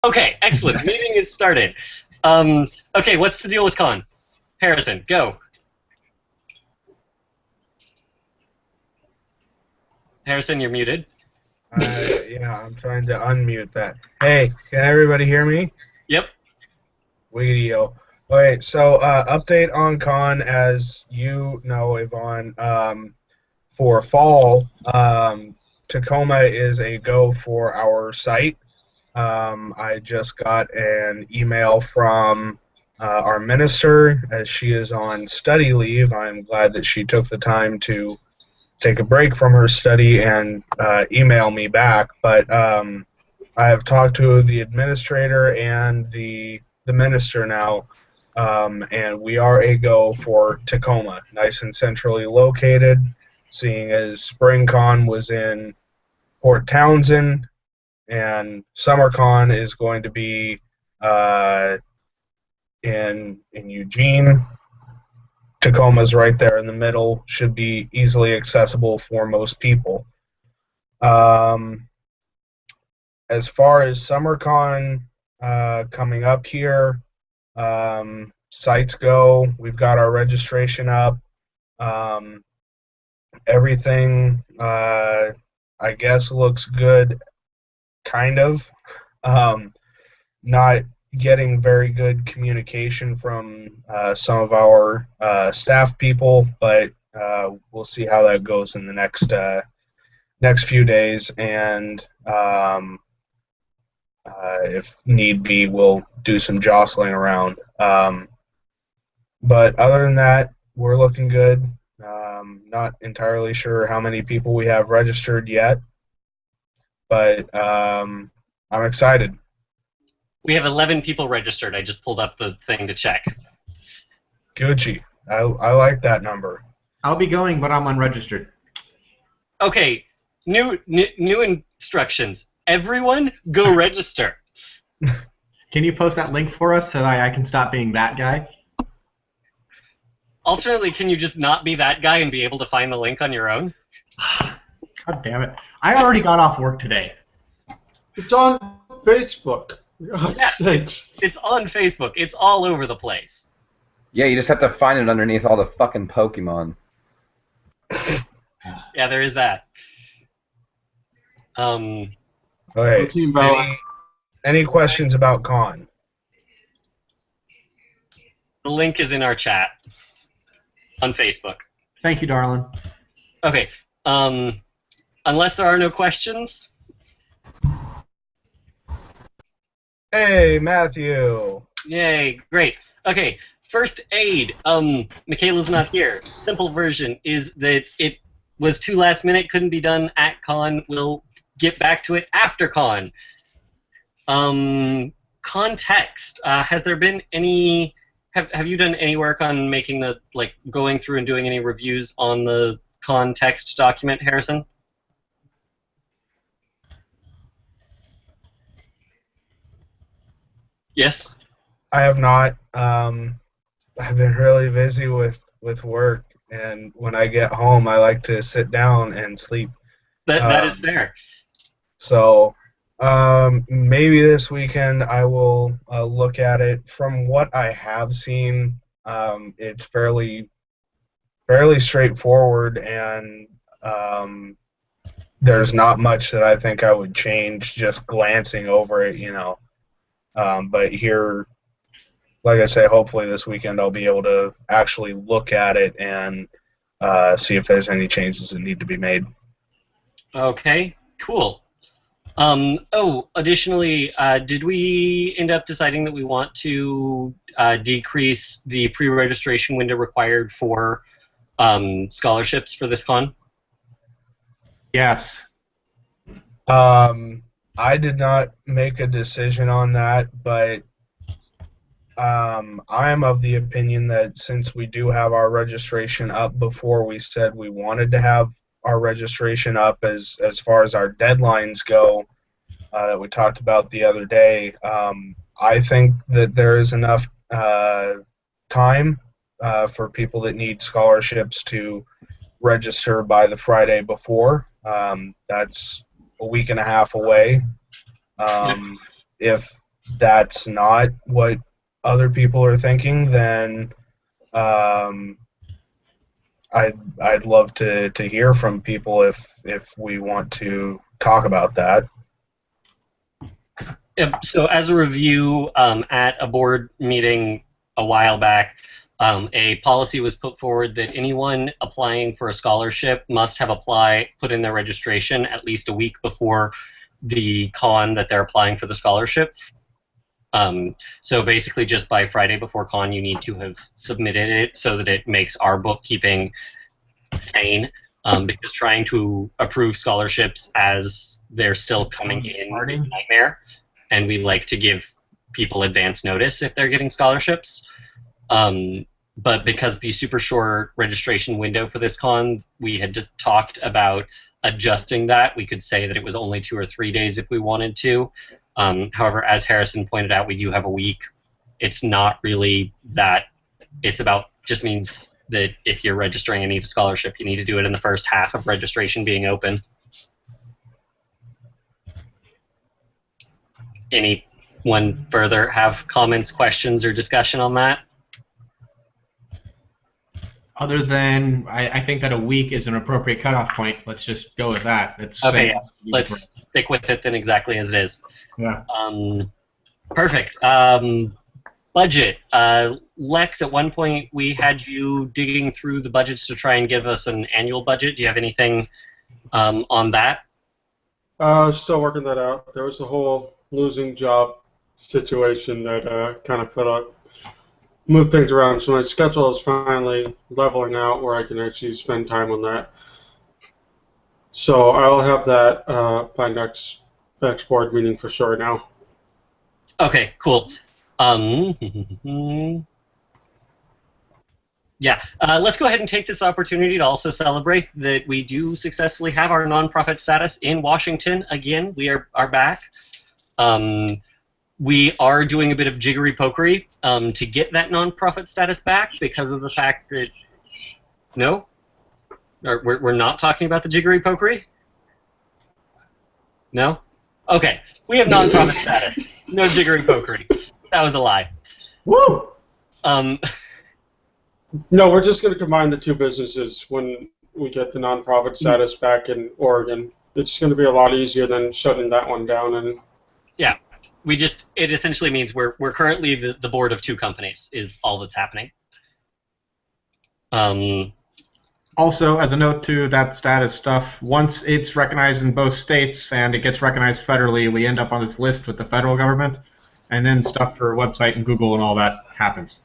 Okay, excellent. Meeting is started. Okay, what's the deal with con? Harrison, go. Harrison, you're muted. Yeah, I'm trying to unmute that. Hey, can everybody hear me? Yep. Weedio. Okay, so update on con, as you know, Yvonne. For fall, Tacoma is a go for our site. I just got an email from our minister as she is on study leave. I'm glad that she took the time to take a break from her study and email me back. But I have talked to the administrator and the minister now, and we are a go for Tacoma, nice and centrally located. Seeing as SpringCon was in Port Townsend and SummerCon is going to be uh, in Eugene. Tacoma's right there in the middle, should be easily accessible for most people. Um, as far as SummerCon coming up here, sites go. We've got our registration up. Um, everything, I guess, looks good, kind of. Um, not getting very good communication from some of our staff people, but we'll see how that goes in the next few days, and if need be, we'll do some jostling around. But other than that, we're looking good. Not entirely sure how many people we have registered yet, but I'm excited. We have 11 people registered. I just pulled up the thing to check. Gucci. I like that number. I'll be going, but I'm unregistered. Okay, new instructions. Everyone, go register. Can you post that link for us so that I can stop being that guy? Alternately, can you just not be that guy and be able to find the link on your own? God damn it. I already got off work today. It's on Facebook. For God's Yeah. sakes. It's on Facebook. It's all over the place. Yeah, you just have to find it underneath all the fucking Pokemon. Yeah, there is that. Okay. Team Bella. Any questions about con? The link is in our chat on Facebook. Thank you, darling. Okay. Unless there are no questions. Hey, Matthew. Yay, great. Okay, first aid. Michaela's not here. Simple version is that it was too last minute, couldn't be done at con. We'll get back to it after con. Context. Has there been any? Have you done any work on making the going through and doing any reviews on the context document, Harrison? Yes. I have not. I've been really busy with work, and when I get home, I like to sit down and sleep. That is fair. So maybe this weekend I will look at it. From what I have seen, it's fairly straightforward, and there's not much that I think I would change just glancing over it, you know. But here, like I say, hopefully this weekend I'll be able to actually look at it and see if there's any changes that need to be made. Okay, cool. Additionally, did we end up deciding that we want to decrease the pre-registration window required for scholarships for this con? Yes. I did not make a decision on that, but I am of the opinion that since we do have our registration up before we said we wanted to have our registration up as far as our deadlines go, that we talked about the other day, I think that there is enough time for people that need scholarships to register by the Friday before. That's a week and a half away. If that's not what other people are thinking, then I'd love to hear from people if we want to talk about that. So, as a review, at a board meeting a while back, a policy was put forward that anyone applying for a scholarship must have put in their registration at least a week before the con that they're applying for the scholarship. So basically, just by Friday before con, you need to have submitted it so that it makes our bookkeeping sane. Because trying to approve scholarships as they're still coming in is a nightmare, and we like to give people advance notice if they're getting scholarships. But because the super short registration window for this con, we had just talked about adjusting that. We could say that it was only 2 or 3 days if we wanted to. However, as Harrison pointed out, we do have a week. It's not really that. It's just means that if you're registering and need a scholarship, you need to do it in the first half of registration being open. Anyone further have comments, questions, or discussion on that? Other than, I think that a week is an appropriate cutoff point. Let's just go with that. Okay, yeah. Let's stick with it then exactly as it is. Yeah. Perfect. Budget. Lex, at one point we had you digging through the budgets to try and give us an annual budget. Do you have anything on that? Still working that out. There was a whole losing job situation that kind of moved things around. So my schedule is finally leveling out where I can actually spend time on that. So I'll have that by next board meeting for sure now. Okay, cool. Yeah, let's go ahead and take this opportunity to also celebrate that we do successfully have our nonprofit status in Washington again. We are back. We are doing a bit of jiggery-pokery to get that nonprofit status back because of the fact that... No? Or we're not talking about the jiggery-pokery? No? Okay, we have nonprofit status. No jiggery-pokery. That was a lie. Woo! No, we're just going to combine the two businesses when we get the nonprofit status back in Oregon. It's going to be a lot easier than shutting that one down. And yeah, it essentially means we're currently the board of two companies is all that's happening. Also, as a note to that status stuff, once it's recognized in both states and it gets recognized federally, we end up on this list with the federal government, and then stuff for website and Google and all that happens.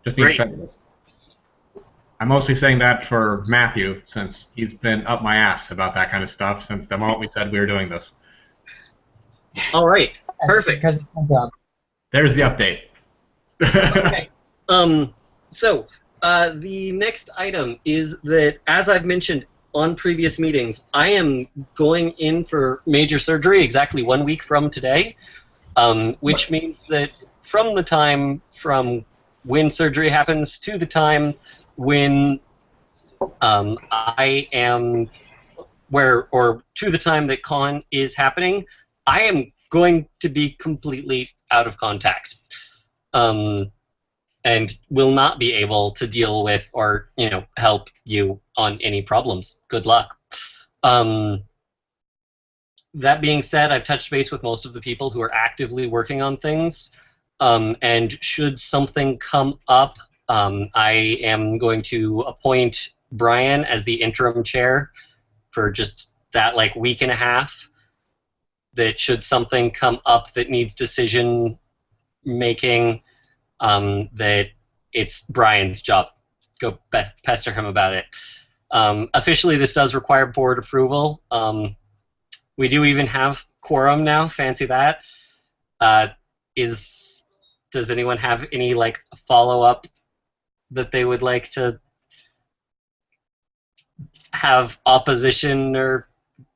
Just being federal. I'm mostly saying that for Matthew, since he's been up my ass about that kind of stuff since the moment we said we were doing this. All right, perfect. There's the update. Okay. So the next item is that, as I've mentioned on previous meetings, I am going in for major surgery exactly 1 week from today, which means that from the time from when surgery happens to the time when I am to the time that con is happening, I am going to be completely out of contact, and will not be able to deal with or help you on any problems. Good luck. That being said, I've touched base with most of the people who are actively working on things, and should something come up, I am going to appoint Brian as the interim chair for just that week and a half. That should something come up that needs decision making, that it's Brian's job. Go pester him about it. Officially, this does require board approval. We do even have quorum now. Fancy that. Does anyone have any follow-up that they would like to have opposition or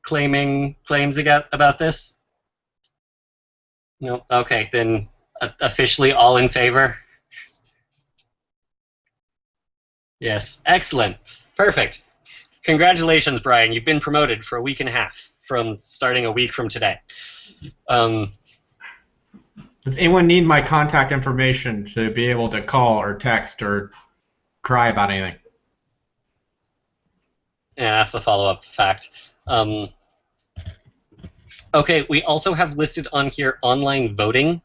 claims about this? No? Okay, then officially all in favor? Yes, excellent. Perfect. Congratulations, Brian. You've been promoted for a week and a half from starting a week from today. Does anyone need my contact information to be able to call or text or cry about anything? Yeah, that's the follow-up fact. Okay, we also have listed on here online voting,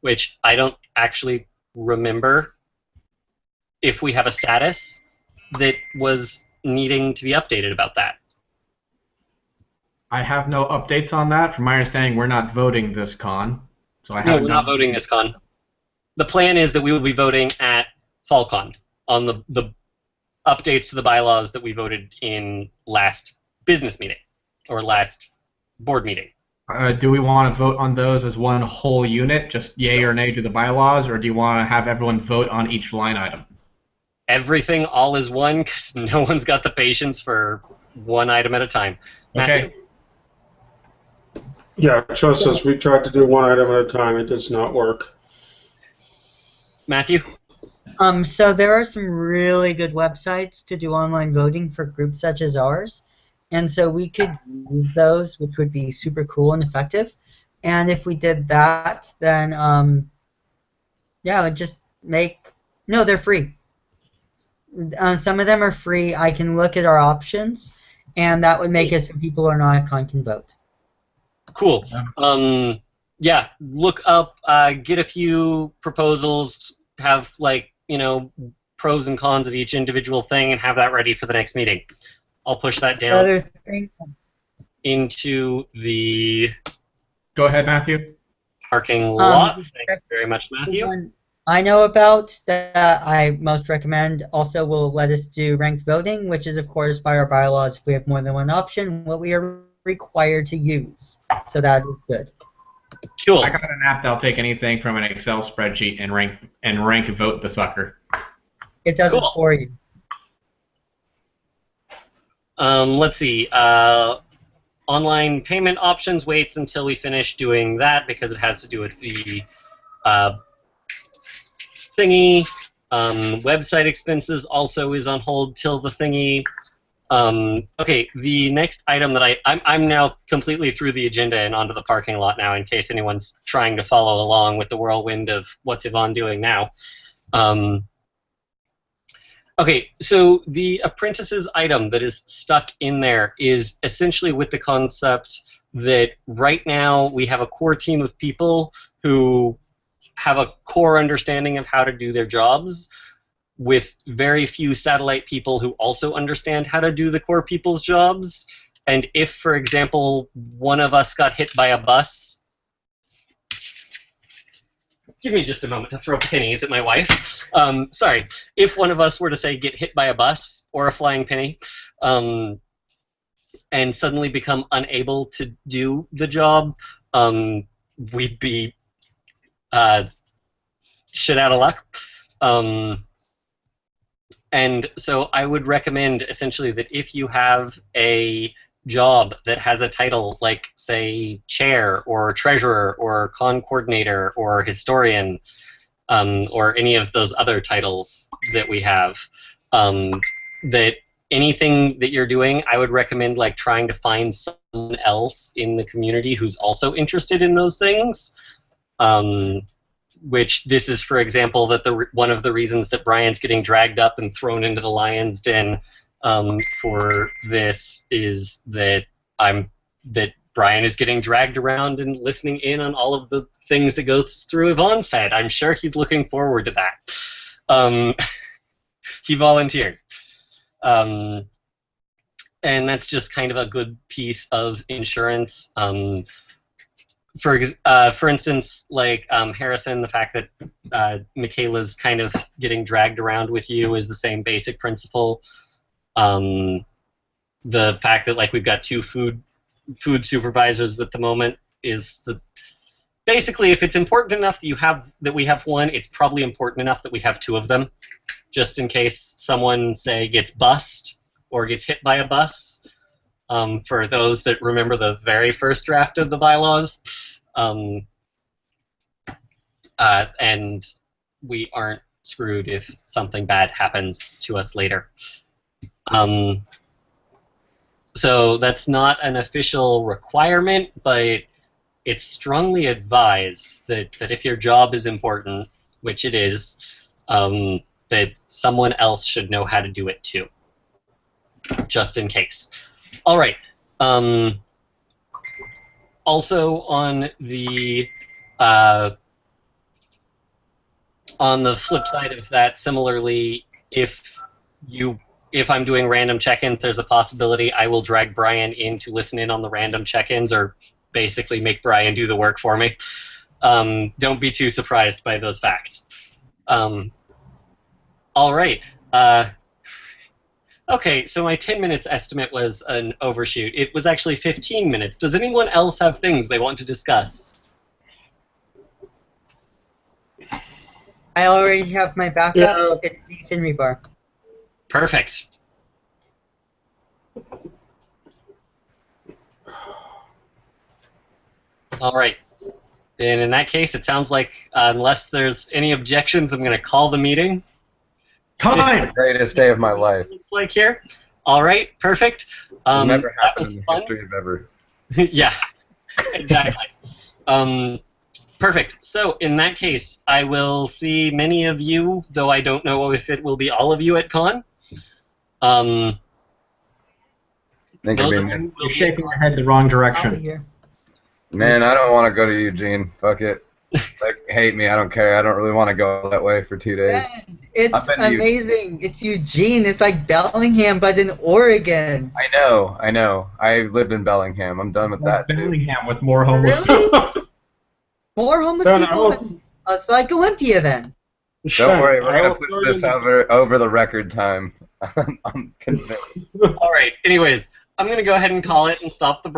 which I don't actually remember if we have a status that was needing to be updated about that. I have no updates on that. From my understanding, we're not voting this con, so I No, haven't we're done. not voting this con. The plan is that we will be voting at FallCon on the updates to the bylaws that we voted in last business meeting or last board meeting. Do we want to vote on those as one whole unit, just yay or nay to the bylaws, or do you want to have everyone vote on each line item? Everything all is one, because no one's got the patience for one item at a time. Matthew? Okay. Yeah, trust us, we tried to do one item at a time. It does not work. Matthew? So there are some really good websites to do online voting for groups such as ours. And so we could use those, which would be super cool and effective. And if we did that, then, yeah, it would just make... No, they're free. Some of them are free. I can look at our options, and that would make it so people who are not a con can vote. Cool. Yeah, look up, get a few proposals, have, like, you know, pros and cons of each individual thing, and have that ready for the next meeting. I'll push that down Other thing, into the Go ahead, Matthew. parking lot. Thanks very much, the Matthew. one I know about that I most recommend also will let us do ranked voting, which is, of course, by our bylaws, if we have more than one option, what we are required to use. So that is good. Cool. I got an app that'll take anything from an Excel spreadsheet and rank vote the sucker. It does Cool. it for you. Let's see. Online payment options waits until we finish doing that because it has to do with the thingy. Website expenses also is on hold till the thingy. Okay, the next item that I'm now completely through the agenda and onto the parking lot now in case anyone's trying to follow along with the whirlwind of what's Yvonne doing now. Okay, so the apprentices item that is stuck in there is essentially with the concept that right now we have a core team of people who have a core understanding of how to do their jobs, with very few satellite people who also understand how to do the core people's jobs. And if, for example, one of us got hit by a bus... Give me just a moment to throw pennies at my wife. Sorry. If one of us were to, say, get hit by a bus or a flying penny, and suddenly become unable to do the job, we'd be shit out of luck. And so I would recommend essentially that if you have a job that has a title like, say, chair or treasurer or con coordinator or historian, or any of those other titles that we have, that anything that you're doing, I would recommend like trying to find someone else in the community who's also interested in those things. Which this is, for example, that one of the reasons that Brian's getting dragged up and thrown into the lion's den for this is that Brian is getting dragged around and listening in on all of the things that goes through Yvonne's head. I'm sure he's looking forward to that. He volunteered. And that's just kind of a good piece of insurance. For instance, like Harrison, the fact that Michaela's kind of getting dragged around with you is the same basic principle. The fact that like we've got two food supervisors at the moment is basically if it's important enough that we have one, it's probably important enough that we have two of them, just in case someone, say, gets bussed or gets hit by a bus. For those that remember the very first draft of the bylaws, and we aren't screwed if something bad happens to us later. So that's not an official requirement, but it's strongly advised that if your job is important, which it is, that someone else should know how to do it too, just in case. All right. Also on the flip side of that, similarly, if I'm doing random check-ins, there's a possibility I will drag Brian in to listen in on the random check-ins, or basically make Brian do the work for me. Don't be too surprised by those facts. All right. Okay, so my 10 minutes estimate was an overshoot. It was actually 15 minutes. Does anyone else have things they want to discuss? I already have my backup. Yeah. It's Ethan Rebar. Perfect. All right. Then in that case, it sounds like unless there's any objections, I'm going to call the meeting. Time! Greatest day of my life. Looks like here. All right, perfect. It's never that happened was in the fun. history of ever. Yeah, exactly. Perfect. So in that case, I will see many of you, though I don't know if it will be all of you at con. Think Those of of me, you who will You're be at shaking con. your head the wrong I'll be direction. here. man, I don't want to go to Eugene. Fuck it. Like, hate me. I don't care. I don't really want to go that way for 2 days. Man, it's I've been to amazing. It's Eugene. It's like Bellingham, but in Oregon. I know. I lived in Bellingham. I'm done with that too. Bellingham with more homeless Really? people. More homeless Ben, I people will- than us, like Olympia, then. Don't worry, we're I gonna will push throw this in- over the record time. I'm convinced. All right. Anyways, I'm going to go ahead and call it and stop the